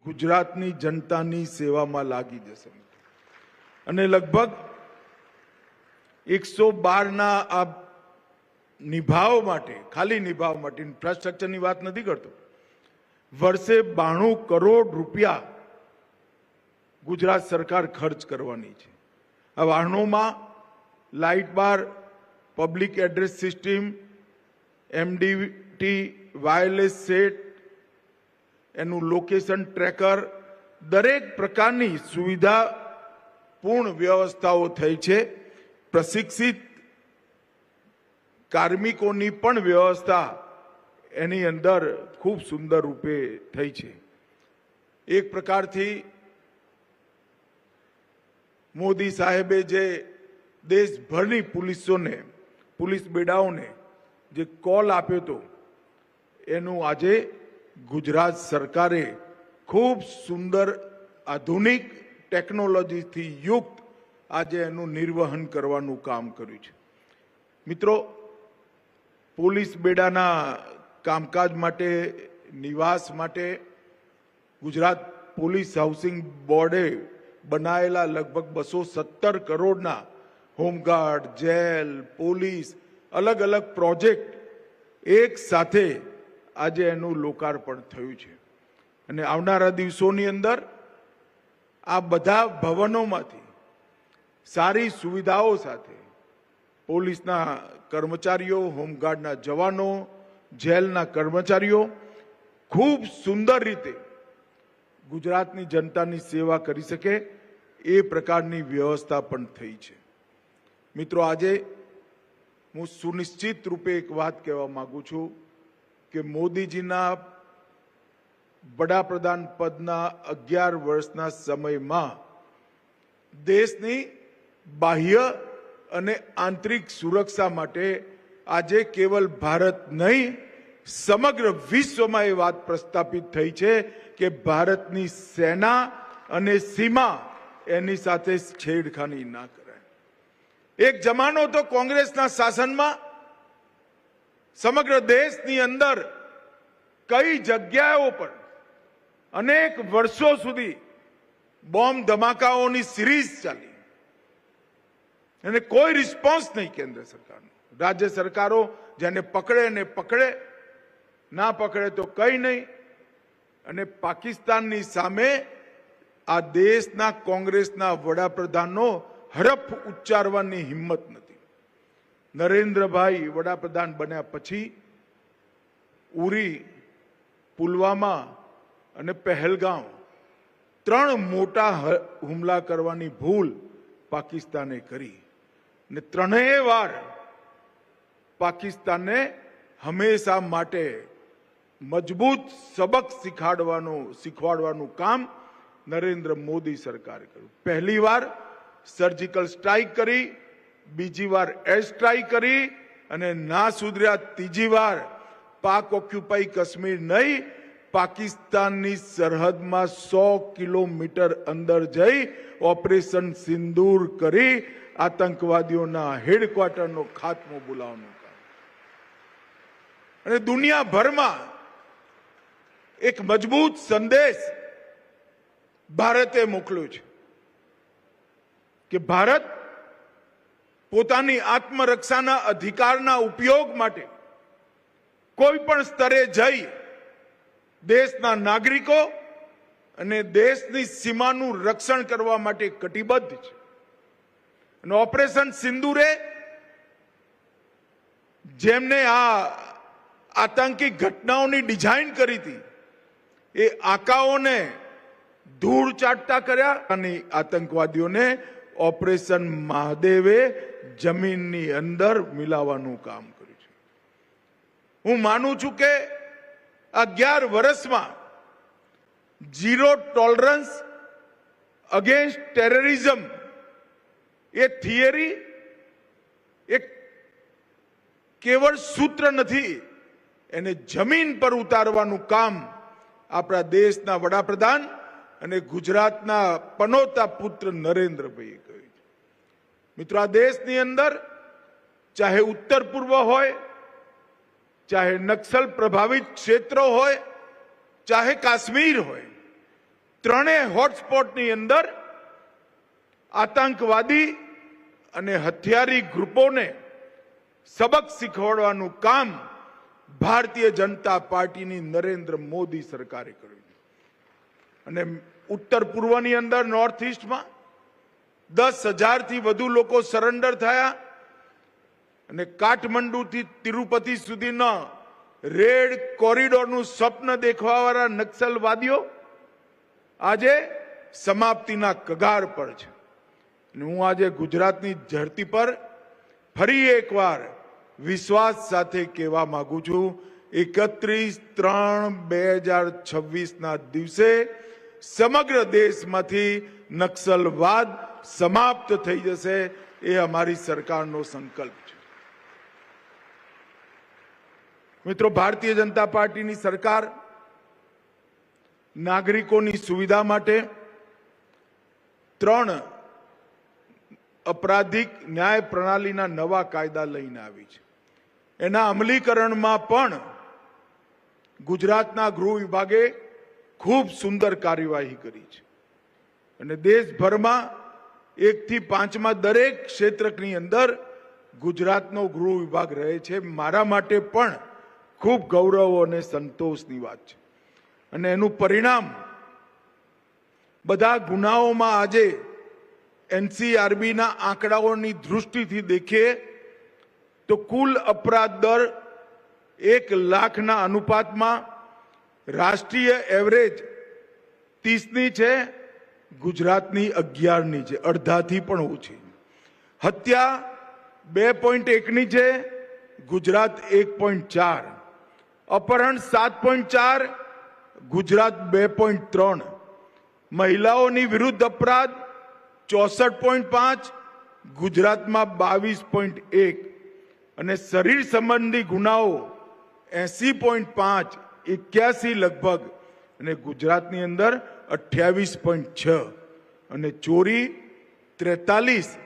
ગુજરાતની જનતાની સેવામાં લાગી જશે અને લગભગ 112 આ નિભાવ માટે, ખાલી નિભાવ માટે, ઇન્ફ્રાસ્ટ્રક્ચરની વાત નથી કરતો, વર્ષે 92 કરોડ રૂપિયા ગુજરાત સરકાર ખર્ચ કરવાની છે। આ વાહનોમાં light bar, public address system, MDT wireless set, એનું લોકેશન ટ્રેકર, દરેક પ્રકારની સુવિધાપૂર્ણ વ્યવસ્થાઓ થઈ છે। પ્રશિક્ષિત કાર્મિકોની પણ વ્યવસ્થા એની અંદર ખૂબ સુંદર રૂપે થઈ છે। એક પ્રકારથી મોદી સાહેબે જે દેશભરની પોલીસ બેડાઓને જે કોલ આપ્યો હતો, એનું આજે ગુજરાત સરકારે ખૂબ સુંદર આધુનિક ટેકનોલોજીથી યુક્ત આજે એનું નિર્વહન કરવાનું કામ કર્યું છે। મિત્રો, પોલીસ બેડાના કામકાજ માટે, નિવાસ માટે ગુજરાત પોલીસ હાઉસિંગ બોર્ડે બનાવેલા લગભગ 217 કરોડના હોમગાર્ડ, જેલ, પોલીસ, અલગ અલગ પ્રોજેક્ટ એક સાથે આજે એનું લોકાર્પણ થયું છે અને આવનારા દિવસોની અંદર આ બધા ભવનોમાંથી સારી સુવિધાઓ સાથે પોલીસના કર્મચારીઓ, હોમગાર્ડના જવાનો, જેલના કર્મચારીઓ ખૂબ સુંદર રીતે ગુજરાતની જનતાની સેવા કરી શકે એ પ્રકારની વ્યવસ્થા પણ થઈ છે। મિત્રો, આજે હું સુનિશ્ચિત રૂપે એક વાત કહેવા માંગુ છું કે મોદીજીના વડાપ્રધાન પદના 11 વર્ષના સમયમાં દેશની બાહ્ય અને આંતરિક સુરક્ષા માટે આજે કેવલ ભારત નહીં, સમગ્ર વિશ્વમાં એ વાત પ્રસ્થાપિત થઈ છે કે ભારતની સેના અને સીમા એની સાથે છેડખાની ના કરાય। એક જમાનો તો કોંગ્રેસના શાસનમાં સમગ્ર દેશની અંદર કઈ જગ્યાઓ પર અનેક વર્ષો સુધી બોમ્બ ધમાકાઓની સિરીઝ ચાલી અને કોઈ રિસ્પોન્સ નહીં કેન્દ્ર સરકારનો। રાજ્ય સરકારો જેને પકડે ને પકડે, ના પકડે તો કઈ નહીં। અને પાકિસ્તાનની સામે આ દેશના કોંગ્રેસના વડાપ્રધાનનો હરફ ઉચ્ચારવાની હિંમત નથી। નરેન્દ્રભાઈ વડાપ્રધાન બન્યા પછી ઉરી, પુલવામા અને પહેલગામ 3 મોટા હુમલા કરવાની ભૂલ પાકિસ્તાને કરી અને ત્રણેય વાર પાકિસ્તાનને હંમેશા માટે મજબૂત સબક શીખવાડવાનું કામ નરેન્દ્ર મોદી સરકારે કર્યું। પહેલી વાર સર્જિકલ સ્ટ્રાઇક કરી, બીજી વાર એર સ્ટ્રાઇક કરી અને ના સુધર્યા ત્રીજી વાર પાક ઓક્યુપાઈ કાશ્મીર નહીં, પાકિસ્તાનની સરહદમાં 100 કિલોમીટર અંદર જઈ ઓપરેશન સિંદૂર કરી આતંકવાદીઓના હેડક્વાર્ટરનો ખાત્મો બોલાવવાનું કામ અને દુનિયાભરમાં એક મજબૂત સંદેશ ભારતે મોકલ્યો છે કે ભારત પોતાની આત્મરક્ષાના અધિકારના ઉપયોગ માટે કોઈ પણ સ્તરે જઈ દેશના નાગરિકો અને દેશની સીમાનું રક્ષણ કરવા માટે કટિબદ્ધ છે અને ઓપરેશન સિંદૂરે જેમને આ આતંકી ઘટનાઓની ડિઝાઇન કરી હતી એ આકાઓને ધૂળ ચાટતા કર્યા અને આતંકવાદીઓને ઓપરેશન મહાદેવે જમીનની અંદર મિલાવવાનું કામ કર્યું છે। હું માનું છું કે 11 વર્ષમાં ઝીરો ટોલરન્સ અગેન્સ્ટ ટેરરિઝમ એ થિયરી એક કેવળ સૂત્ર નથી, એને જમીન પર ઉતારવાનું કામ આપણા દેશના વડાપ્રધાન અને ગુજરાતના પનોતા પુત્ર નરેન્દ્રભાઈએ કર્યું છે। મિત્રો, આ દેશની અંદર ચાહે ઉત્તર પૂર્વ હોય, ચાહે નક્સલ પ્રભાવિત ક્ષેત્રો હોય, ચાહે કાશ્મીર હોય, ત્રણેય હોટસ્પોટની અંદર આતંકવાદી અને હથિયારી ગ્રુપોને સબક શીખવાડવાનું કામ ભારતીય જનતા પાર્ટીની નરેન્દ્ર મોદી સરકારે કર્યું. અને ઉત્તર પૂર્વની અંદર નોર્થ ઈસ્ટમાં 10,000 થી વધુ લોકો સરેન્ડર થયા અને કાઠમંડુથી તિરુપતિ સુધીના રેડ કોરિડોરનું સ્વપ્ન દેખવાવાળા નક્સલવાદીઓ આજે સમાપ્તિના કગાર પર છે. હું આજે ગુજરાતની ધરતી પર ફરી એકવાર વિશ્વાસ સાથે કહેવા માંગુ છું, 31/3/2026ના દિવસે સમગ્ર દેશમાંથી નક્સલવાદ સમાપ્ત થઈ જશે. એ અમારી સરકારનો સંકલ્પ છે. મિત્રો, ભારતીય જનતા પાર્ટીની સરકાર નાગરિકોની સુવિધા માટે 3 અપરાધિક ન્યાય પ્રણાલીના નવા કાયદા લઈને આવી છે. એના અમલીકરણમાં પણ ગુજરાતના ગૃહ વિભાગે ખૂબ સુંદર કાર્યવાહી કરી છે અને દેશભરમાં 1 થી 5માં દરેક ક્ષેત્રની અંદર ગુજરાતનો ગૃહ વિભાગ રહે છે. મારા માટે પણ ખૂબ ગૌરવ અને સંતોષની વાત છે. અને એનું પરિણામ બધા ગુનાઓમાં આજે એનસીઆરબીના આંકડાઓની દૃષ્ટિથી દેખીએ તો કુલ અપરાધ દર 1 લાખના અનુપાતમાં રાષ્ટ્રીય એવરેજ 30ની છે, ગુજરાતની 11ની છે, અડધાથી પણ ઓછી. હત્યા 2.1ની છે, ગુજરાત 1.4. અપહરણ 7.4, ગુજરાત 2.3. મહિલાઓની વિરુદ્ધ અપરાધ 64.5, ગુજરાતમાં 22.1. અને શરીર સંબંધી ગુનાઓ 80.5, 81 લગભગ, અને ગુજરાતની અંદર 28.6. અને ચોરી 43,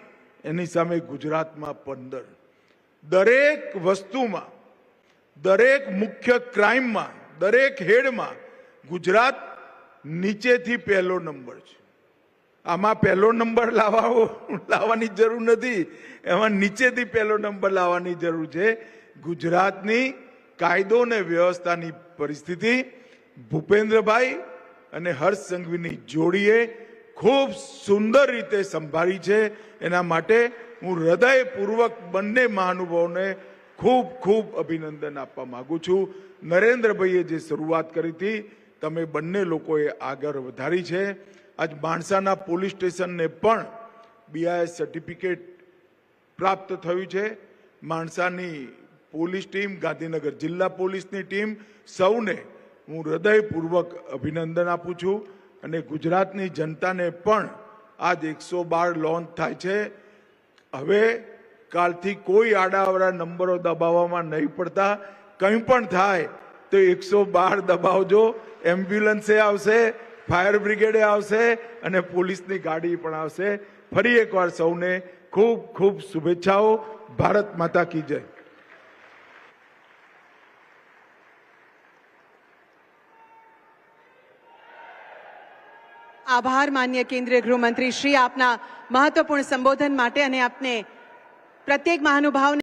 એની સામે ગુજરાતમાં 15. દરેક વસ્તુમાં, દરેક મુખ્ય ક્રાઇમમાં, દરેક હેડમાં ગુજરાત નીચેથી પહેલો નંબર છે. આમાં પહેલો નંબર લાવવાની જરૂર નથી, એમાં નીચેથી પહેલો નંબર લાવવાની જરૂર છે. ગુજરાતની કાયદો અને વ્યવસ્થાની પરિસ્થિતિ ભૂપેન્દ્રભાઈ અને હર્ષ સંઘવીની જોડીએ ખૂબ સુંદર રીતે સંભાળી છે. એના માટે હું હૃદયપૂર્વક બંને મહાનુભાવોને ખૂબ ખૂબ અભિનંદન આપવા માંગુ છું. નરેન્દ્રભાઈએ જે શરૂઆત કરી હતી, તમે બંને લોકોએ આગળ વધારી છે. આજ માણસાના પોલીસ સ્ટેશનને પણ BIS સર્ટિફિકેટ પ્રાપ્ત થયું છે. માણસાની પોલીસ ટીમ, ગાંધીનગર જિલ્લા પોલીસની ટીમ, સૌને હું હૃદયપૂર્વક અભિનંદન આપું છું. અને ગુજરાતની જનતાને પણ આજ 112 લોન્ચ થાય છે. હવે કાલથી કોઈ આડાઅવળા નંબરો દબાવવામાં નહીં પડતા. કંઈ પણ થાય તો 112 દબાવજો. એમ્બ્યુલન્સે આવશે, ફાયર બ્રિગેડે આવશે અને પોલીસની ગાડી પણ આવશે. ફરી એકવાર સૌને ખૂબ ખૂબ શુભેચ્છાઓ. ભારત માતા કી જય. આભાર માન્ય કેન્દ્રીય ગૃહમંત્રી શ્રી, આપના મહત્વપૂર્ણ સંબોધન માટે. અને આપને પ્રત્યેક મહાનુભાવને